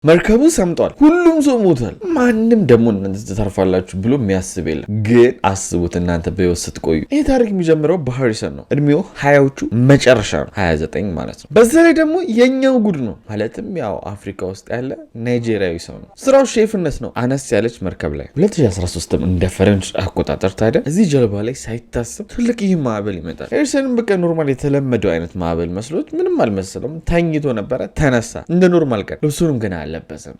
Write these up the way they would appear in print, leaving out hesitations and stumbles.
መርከቡ ሰምጧል። ሁሉም ሰው ሞቷል። ማንም ደግሞ እናንተ ተተርፋላችሁ ብሎ የሚያስብ የለም። ግን አስቡት እናንተ በህይወት ስትቆዩ። ይህ ታሪክ የሚጀምረው በሃሪሰን ነው። እድሜው 20ዎቹ መጨረሻ ነው፣ 29 ማለት ነው። በዛ ላይ ደግሞ የኛው ጉድ ነው። ማለትም ያው አፍሪካ ውስጥ ያለ ናይጄሪያዊ ሰው ነው። ስራው ሼፍነት ነው። አነስ ያለች መርከብ ላይ 2013 እንደ ፈረንጅ አቆጣጠር ታዲያ እዚህ ጀልባ ላይ ሳይታሰብ ትልቅ ይህ ማዕበል ይመጣል። ሃሪሰንም በቃ ኖርማል የተለመደው አይነት ማዕበል መስሎት ምንም አልመሰለውም። ተኝቶ ነበረ። ተነሳ እንደ ኖርማል ቀን። ልብሱንም ገና አለበሰም።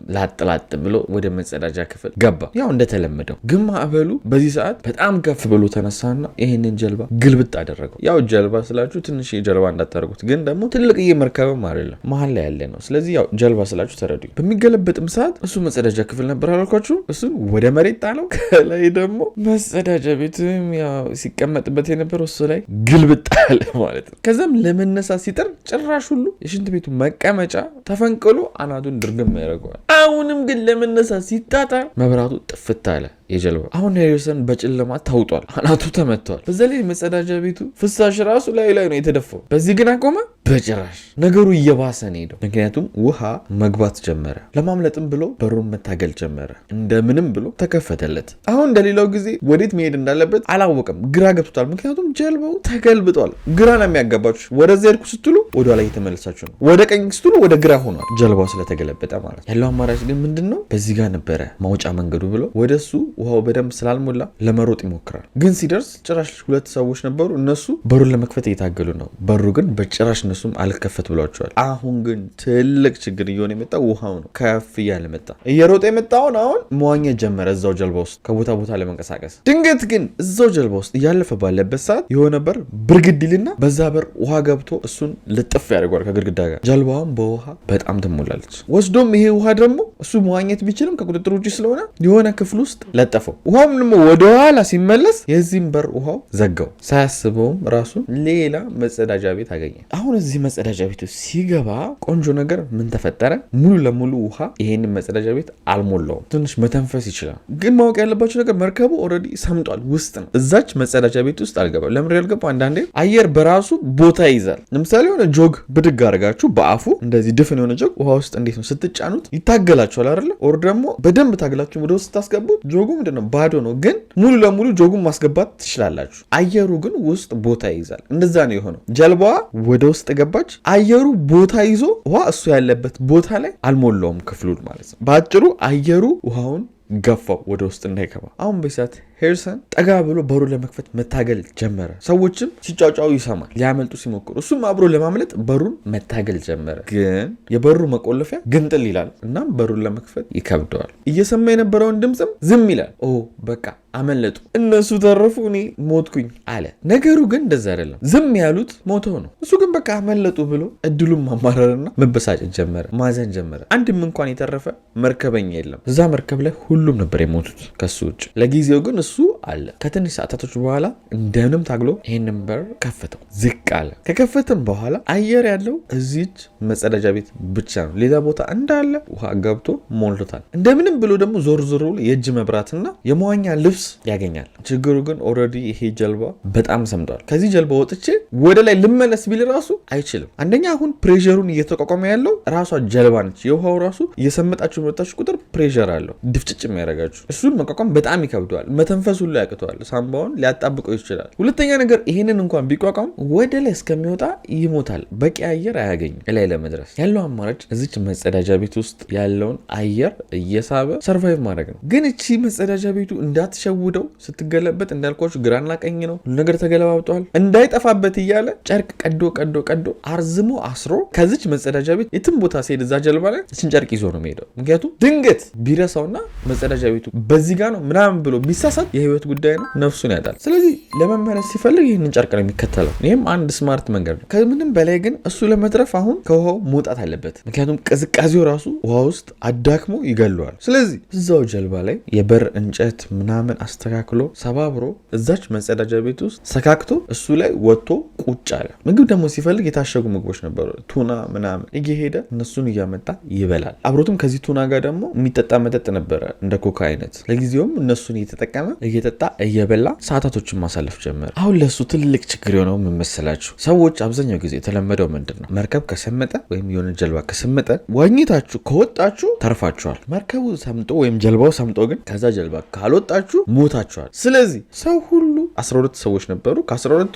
ላጥ ብሎ ወደ መጸዳጃ ክፍል ገባ። ያው እንደተለመደው ግን ማዕበሉ በዚህ ሰዓት በጣም ከፍ ብሎ ተነሳና ይሄንን ጀልባ ግልብጥ አደረገው። ያው ጀልባ ስላችሁ ትንሽ ጀልባ እንዳታደርጉት፣ ግን ደግሞ ትልቅዬ መርከብም አይደለም መሀል ላይ ያለ ነው። ስለዚህ ያው ጀልባ ስላችሁ ተረዱ። በሚገለበጥም ሰዓት እሱ መጸዳጃ ክፍል ነበር አላልኳችሁ? እሱን ወደ መሬት ጣለው። ከላይ ደግሞ መጸዳጃ ቤትም ያው ሲቀመጥበት የነበረው እሱ ላይ ግልብጥ አለ ማለት ነው። ከዛም ለመነሳት ሲጥር ጭራሽ ሁሉ የሽንት ቤቱ መቀመጫ ተፈንቅሎ አናቱን ድርግም ያደርገዋል። አሁንም ግን ለመነሳት ሲጣጣር መብራቱ ጥፍት አለ የጀልባ። አሁን ሃሪሰን በጨለማ ታውጧል። አናቱ ተመቷል። በዛ ላይ መጸዳጃ ቤቱ ፍሳሽ ራሱ ላይ ነው የተደፋው። በዚህ ግን አቆመ? በጭራሽ። ነገሩ እየባሰ ነው ሄደው። ምክንያቱም ውሃ መግባት ጀመረ። ለማምለጥም ብሎ በሩን መታገል ጀመረ። እንደምንም ብሎ ተከፈተለት። አሁን እንደሌላው ጊዜ ወዴት መሄድ እንዳለበት አላወቀም። ግራ ገብቶታል። ምክንያቱም ጀልባው ተገልብጧል። ግራ ነው የሚያጋባችሁ። ወደዛ ሄድኩ ስትሉ ወደ ላይ የተመለሳችሁ ነው። ወደ ቀኝ ስትሉ ወደ ግራ ሆኗል። ጀልባው ስለተገለበጠ ማለት። ያለው አማራጭ ግን ምንድነው? በዚህ ጋር ነበረ ማውጫ መንገዱ ብሎ ወደሱ ውሃው በደንብ ስላልሞላ ለመሮጥ ይሞክራል። ግን ሲደርስ ጭራሽ ሁለት ሰዎች ነበሩ። እነሱ በሩን ለመክፈት እየታገሉ ነው። በሩ ግን በጭራሽ እነሱም አልከፈት ብሏቸዋል። አሁን ግን ትልቅ ችግር እየሆነ የመጣው ውሃው ነው። ከፍ እያለ መጣ። እየሮጠ የመጣውን አሁን መዋኘት ጀመረ እዛው ጀልባ ውስጥ ከቦታ ቦታ ለመንቀሳቀስ። ድንገት ግን እዛው ጀልባ ውስጥ እያለፈ ባለበት ሰዓት የሆነ በር ብርግድልና በዛ በር ውሃ ገብቶ እሱን ልጥፍ ያደርገዋል ከግድግዳ ጋር። ጀልባዋም በውሃ በጣም ትሞላለች። ወስዶም ይሄ ውሃ ደግሞ እሱ መዋኘት ቢችልም ከቁጥጥር ውጭ ስለሆነ የሆነ ክፍል ውስጥ ለጠፈው። ውሃውም ደግሞ ወደኋላ ሲመለስ የዚህም በር ውሃው ዘጋው። ሳያስበውም ራሱን ሌላ መጸዳጃ ቤት አገኘ። አሁን እዚህ መጸዳጃ ቤቱ ሲገባ ቆንጆ ነገር ምን ተፈጠረ? ሙሉ ለሙሉ ውሃ ይሄንን መጸዳጃ ቤት አልሞላውም። ትንሽ መተንፈስ ይችላል። ግን ማወቅ ያለባቸው ነገር መርከቡ ኦልሬዲ ሰምጧል፣ ውስጥ ነው። እዛች መጸዳጃ ቤት ውስጥ አልገባም። ለምን ያልገባው? አንዳንዴ አየር በራሱ ቦታ ይይዛል። ለምሳሌ የሆነ ጆግ ብድግ አድርጋችሁ በአፉ እንደዚህ ድፍን የሆነ ጆግ ውሃ ውስጥ እንዴት ነው ስትጫኑት ይታገላችኋል አይደለ? ኦር ደግሞ በደንብ ታግላችሁ ወደ ውስጥ ታስገቡት ጆጉ ምንድነው ባዶ ነው፣ ግን ሙሉ ለሙሉ ጆጉን ማስገባት ትችላላችሁ። አየሩ ግን ውስጥ ቦታ ይይዛል። እንደዛ ነው የሆነው። ጀልባዋ ወደ ውስጥ ገባች። አየሩ ቦታ ይዞ ውሃ እሱ ያለበት ቦታ ላይ አልሞላውም ክፍሉን ማለት ነው። በአጭሩ አየሩ ውሃውን ገፋው ወደ ውስጥ እንዳይገባ። አሁን በሰዓት ሃሪሰን ጠጋ ብሎ በሩ ለመክፈት መታገል ጀመረ። ሰዎችም ሲጫጫው ይሰማል፣ ሊያመልጡ ሲሞክሩ፣ እሱም አብሮ ለማምለጥ በሩን መታገል ጀመረ። ግን የበሩ መቆለፊያ ግንጥል ይላል። እናም በሩን ለመክፈት ይከብደዋል። እየሰማ የነበረውን ድምፅም ዝም ይላል። ኦ በቃ አመለጡ፣ እነሱ ተረፉ፣ እኔ ሞትኩኝ አለ። ነገሩ ግን እንደዛ አይደለም። ዝም ያሉት ሞተው ነው። እሱ ግን በቃ አመለጡ ብሎ እድሉን ማማረርና መበሳጨት ጀመረ፣ ማዘን ጀመረ። አንድም እንኳን የተረፈ መርከበኛ የለም። እዛ መርከብ ላይ ሁሉም ነበር የሞቱት ከሱ ውጭ። ለጊዜው ግን እሱ አለ። ከትንሽ ሰዓታቶች በኋላ እንደምንም ታግሎ ይህንን በር ከፈተው፣ ዝቅ አለ። ከከፈተም በኋላ አየር ያለው እዚች መጸዳጃ ቤት ብቻ ነው። ሌላ ቦታ እንዳለ ውሃ ገብቶ ሞልቶታል። እንደምንም ብሎ ደግሞ ዞር ዞር ብሎ የእጅ መብራትና የመዋኛ ልብስ ያገኛል። ችግሩ ግን ኦልሬዲ ይሄ ጀልባ በጣም ሰምጧል። ከዚህ ጀልባ ወጥቼ ወደ ላይ ልመለስ ቢል ራሱ አይችልም። አንደኛ አሁን ፕሬሸሩን እየተቋቋመ ያለው ራሷ ጀልባ ነች። የውሃው ራሱ እየሰመጣችሁ መጣችሁ ቁጥር ፕሬሸር አለው ድፍጭጭ የሚያደርጋችሁ። እሱን መቋቋም በጣም ይከብደዋል። መተንፈሱ ላይ ያቅተዋል። ሳምባውን ሊያጣብቀው ይችላል። ሁለተኛ ነገር ይሄንን እንኳን ቢቋቋም ወደ ላይ እስከሚወጣ ይሞታል። በቂ አየር አያገኝም ላይ ለመድረስ። ያለው አማራጭ እዚች መጸዳጃ ቤት ውስጥ ያለውን አየር እየሳበ ሰርቫይቭ ማድረግ ነው። ግን እቺ መጸዳጃ ቤቱ እንዳትሸውደው ስትገለበት እንዳልኳችሁ ግራና ቀኝ ነው። ሁሉ ነገር ተገለባብጧል። እንዳይጠፋበት እያለ ጨርቅ ቀዶ አርዝሞ አስሮ ከዚች መጸዳጃ ቤት የትም ቦታ ሲሄድ እዛ ጀልባ ላይ እችን ጨርቅ ይዞ ነው የሚሄደው። ምክንያቱም ድንገት ቢረሳውና መጸዳጃ ቤቱ በዚህ ጋር ነው ምናምን ብሎ ቢሳሳት የህይወት ጉዳይ ነው፣ ነፍሱን ያጣል። ስለዚህ ለመመለስ ሲፈልግ ይህንን ጨርቅ ነው የሚከተለው። ይህም አንድ ስማርት መንገድ ነው። ከምንም በላይ ግን እሱ ለመትረፍ አሁን ከውሃው መውጣት አለበት። ምክንያቱም ቅዝቃዜው ራሱ ውሃ ውስጥ አዳክሞ ይገለዋል። ስለዚህ እዛው ጀልባ ላይ የበር እንጨት ምናምን አስተካክሎ ሰባብሮ እዛች መጸዳጃ ቤት ውስጥ ሰካክቶ እሱ ላይ ወጥቶ ቁጭ አለ። ምግብ ደግሞ ሲፈልግ የታሸጉ ምግቦች ነበሩ፣ ቱና ምናምን እየሄደ እነሱን እያመጣ ይበላል። አብሮትም ከዚህ ቱና ጋር ደግሞ የሚጠጣ መጠጥ ነበረ እንደ ኮካ አይነት። ለጊዜውም እነሱን እየተጠቀመ እየጠጣ እየበላ ሰዓታቶችን ማሳለፍ ጀመረ። አሁን ለሱ ትልቅ ችግር የሆነው ምን መሰላችሁ? ሰዎች አብዛኛው ጊዜ የተለመደው ምንድነው? መርከብ ከሰመጠ ወይም የሆነ ጀልባ ከሰመጠ ዋኝታችሁ ከወጣችሁ ተርፋችኋል። መርከቡ ሰምጦ ወይም ጀልባው ሰምጦ ግን ከዛ ጀልባ ካልወጣችሁ ሞታችኋል። ስለዚህ ሰው ሁሉ 12 ሰዎች ነበሩ። ከ12ቱ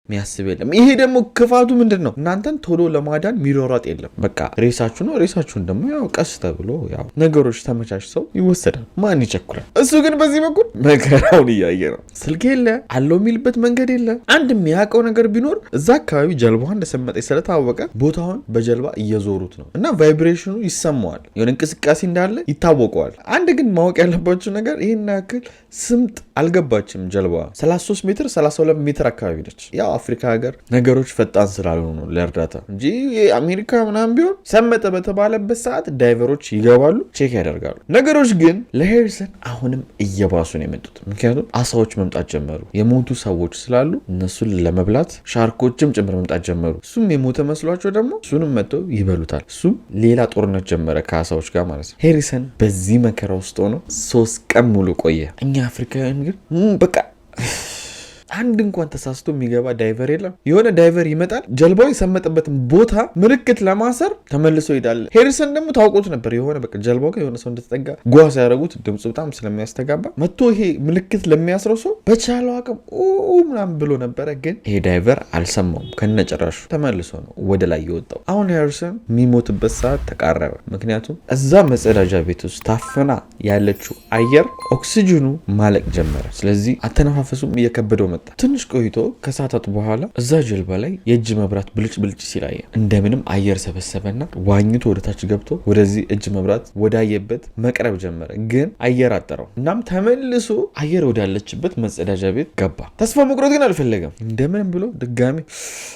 የሚያስብ የለም። ይሄ ደግሞ ክፋቱ ምንድን ነው? እናንተን ቶሎ ለማዳን ሚሮራጥ የለም። በቃ ሬሳችሁ ነው። ሬሳችሁን ደግሞ ያው ቀስ ተብሎ ያው ነገሮች ተመቻችተው ይወሰዳል። ማን ይቸኩላል? እሱ ግን በዚህ በኩል መከራውን እያየ ነው። ስልክ የለ አለው የሚልበት መንገድ የለ። አንድ የሚያውቀው ነገር ቢኖር እዛ አካባቢ ጀልባዋ እንደሰመጠች ስለታወቀ ቦታውን በጀልባ እየዞሩት ነው እና ቫይብሬሽኑ ይሰማዋል። የሆነ እንቅስቃሴ እንዳለ ይታወቀዋል። አንድ ግን ማወቅ ያለባችሁ ነገር ይህን ያክል ስምጥ አልገባችም ጀልባዋ። 33 ሜትር 32 ሜትር አካባቢ ነች። ያው አፍሪካ ሀገር ነገሮች ፈጣን ስላልሆኑ ነው ለእርዳታ እንጂ አሜሪካ ምናምን ቢሆን ሰመጠ በተባለበት ሰዓት ዳይቨሮች ይገባሉ፣ ቼክ ያደርጋሉ። ነገሮች ግን ለሄሪሰን አሁንም እየባሱ ነው የመጡት። ምክንያቱም አሳዎች መምጣት ጀመሩ። የሞቱ ሰዎች ስላሉ እነሱን ለመብላት ሻርኮችም ጭምር መምጣት ጀመሩ። እሱም የሞተ መስሏቸው ደግሞ እሱንም መጥተው ይበሉታል። እሱም ሌላ ጦርነት ጀመረ ከአሳዎች ጋር ማለት ነው። ሄሪሰን በዚህ መከራ ውስጥ ሆኖ 3 ቀን ሙሉ ቆየ። እኛ አፍሪካውያን ግን በቃ አንድ እንኳን ተሳስቶ የሚገባ ዳይቨር የለም። የሆነ ዳይቨር ይመጣል፣ ጀልባው የሰመጠበትን ቦታ ምልክት ለማሰር ተመልሶ ይሄዳል። ሄሪሰን ደግሞ ታውቆት ነበር። የሆነ በቃ ጀልባው ጋር የሆነ ሰው እንደተጠጋ ጓ ሲያደርጉት ድምፁ በጣም ስለሚያስተጋባ መጥቶ ይሄ ምልክት ለሚያስረው ሰው በቻለው አቅም ምናምን ብሎ ነበረ። ግን ይሄ ዳይቨር አልሰማውም። ከነጨራሹ ተመልሶ ነው ወደ ላይ የወጣው። አሁን ሄሪሰን የሚሞትበት ሰዓት ተቃረበ። ምክንያቱም እዛ መጸዳጃ ቤት ውስጥ ታፈና ያለችው አየር ኦክሲጅኑ ማለቅ ጀመረ። ስለዚህ አተነፋፈሱም እየከበደው መጣ። ትንሽ ቆይቶ ከሰዓታት በኋላ እዛ ጀልባ ላይ የእጅ መብራት ብልጭ ብልጭ ሲላየ እንደምንም አየር ሰበሰበና ዋኝቶ ወደታች ገብቶ ወደዚህ እጅ መብራት ወዳየበት መቅረብ ጀመረ። ግን አየር አጠረው። እናም ተመልሶ አየር ወዳለችበት መጸዳጃ ቤት ገባ። ተስፋ መቁረጥ ግን አልፈለገም። እንደምንም ብሎ ድጋሚ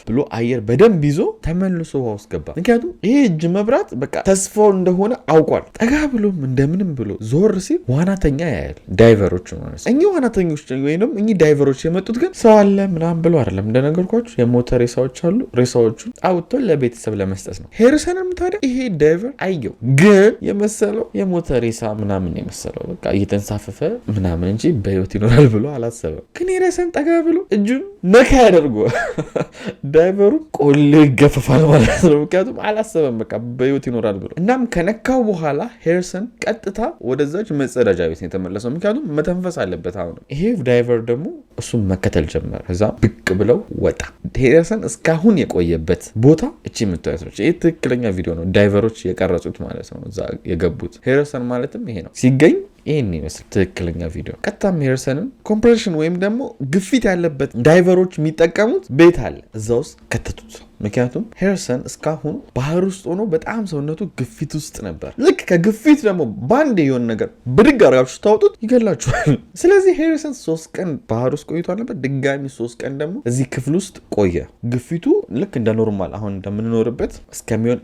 ብሎ አየር በደንብ ይዞ ተመልሶ ውሃ ውስጥ ገባ። ምክንያቱም ይሄ እጅ መብራት በቃ ተስፋው እንደሆነ አውቋል። ጠጋ ብሎም እንደምንም ብሎ ዞር ሲል ዋናተኛ ያያል። ዳይቨሮች ማለት እኚህ ዋናተኞች ወይም እኚህ ዳይቨሮች የመጡት ግን ሰው አለ ምናምን ብሎ አይደለም። እንደነገርኳችሁ የሞተ ሬሳዎች አሉ። ሬሳዎቹን አውጥቶ ለቤተሰብ ለመስጠት ነው። ሄሪሰንም ታዲያ ይሄ ዳይቨር አየው። ግን የመሰለው የሞተ ሬሳ ምናምን የመሰለው በቃ እየተንሳፈፈ ምናምን እንጂ በህይወት ይኖራል ብሎ አላሰበም። ግን ሄሪሰን ጠጋ ብሎ እጁን ነካ ያደርገዋል። ዳይቨሩ ቆሌ ይገፈፋል ማለት ነው። ምክንያቱም አላሰበም በቃ በህይወት ይኖራል ብሎ። እናም ከነካው በኋላ ሄሪሰን ቀጥታ ወደዛች መጸዳጃ ቤት ነው የተመለሰው። ምክንያቱም መተንፈስ አለበት። አሁን ይሄ ዳይቨር ደግሞ እሱም መከተል ጀመረ። እዛ ብቅ ብለው ወጣ። ሄሪሰን እስካሁን የቆየበት ቦታ እቺ የምታዩት ነች። ይህ ትክክለኛ ቪዲዮ ነው፣ ዳይቨሮች የቀረጹት ማለት ነው። እዛ የገቡት ሄሪሰን ማለትም ይሄ ነው። ሲገኝ ይህን ይመስል ትክክለኛ ቪዲዮ። ቀጥታም ሄሪሰንን ኮምፕሬሽን ወይም ደግሞ ግፊት ያለበት ዳይቨሮች የሚጠቀሙት ቤት አለ፣ እዛ ውስጥ ከተቱት። ምክንያቱም ሄሪሰን እስካሁን ባህር ውስጥ ሆኖ በጣም ሰውነቱ ግፊት ውስጥ ነበር። ልክ ከግፊት ደግሞ ባንዴ የሆነ ነገር ብድግ አድርጋችሁ ስታወጡት ይገላችኋል። ስለዚህ ሄሪሰን 3 ቀን ባህር ውስጥ ቆይቷል ነበር። ድጋሚ 3 ቀን ደግሞ እዚህ ክፍል ውስጥ ቆየ። ግፊቱ ልክ እንደ ኖርማል አሁን እንደምንኖርበት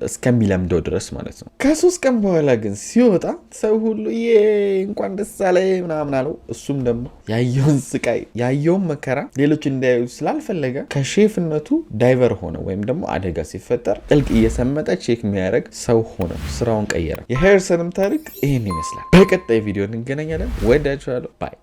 እስከሚለምደው ድረስ ማለት ነው። ከ3 ቀን በኋላ ግን ሲወጣ ሰው ሁሉ እንኳን ደስ አለ ምናምን አለው። እሱም ደግሞ ያየውን ስቃይ ያየውን መከራ ሌሎች እንዳያዩ ስላልፈለገ ከሼፍነቱ ዳይቨር ሆነ። ወይም ደግሞ አደጋ ሲፈጠር ጥልቅ እየሰመጠ ቼክ የሚያደርግ ሰው ሆነ። ስራውን ቀየረ። የሄሪሰንም ታሪክ ይህን ይመስላል። በቀጣይ ቪዲዮ እንገናኛለን። ወዳችኋለሁ። ባይ